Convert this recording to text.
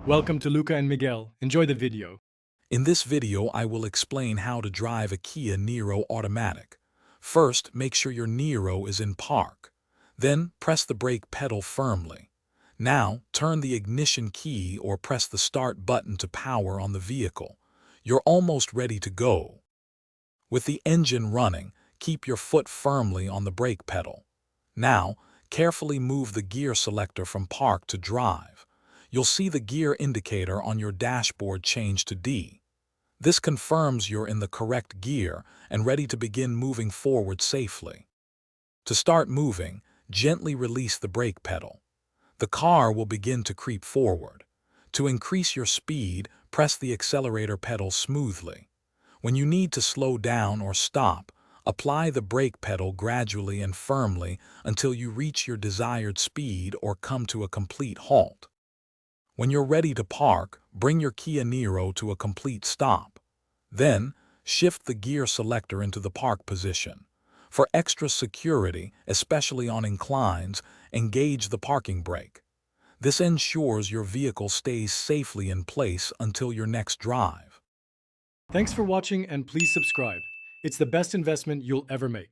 Welcome to Luca and Miguel. Enjoy the video. In this video, I will explain how to drive a Kia Niro automatic. First, make sure your Niro is in park. Then, press the brake pedal firmly. Now, turn the ignition key or press the start button to power on the vehicle. You're almost ready to go. With the engine running, keep your foot firmly on the brake pedal. Now, carefully move the gear selector from park to drive. You'll see the gear indicator on your dashboard change to D. This confirms you're in the correct gear and ready to begin moving forward safely. To start moving, gently release the brake pedal. The car will begin to creep forward. To increase your speed, press the accelerator pedal smoothly. When you need to slow down or stop, apply the brake pedal gradually and firmly until you reach your desired speed or come to a complete halt. When you're ready to park, bring your Kia Niro to a complete stop. Then, shift the gear selector into the park position. For extra security, especially on inclines, engage the parking brake. This ensures your vehicle stays safely in place until your next drive. Thanks for watching and please subscribe. It's the best investment you'll ever make.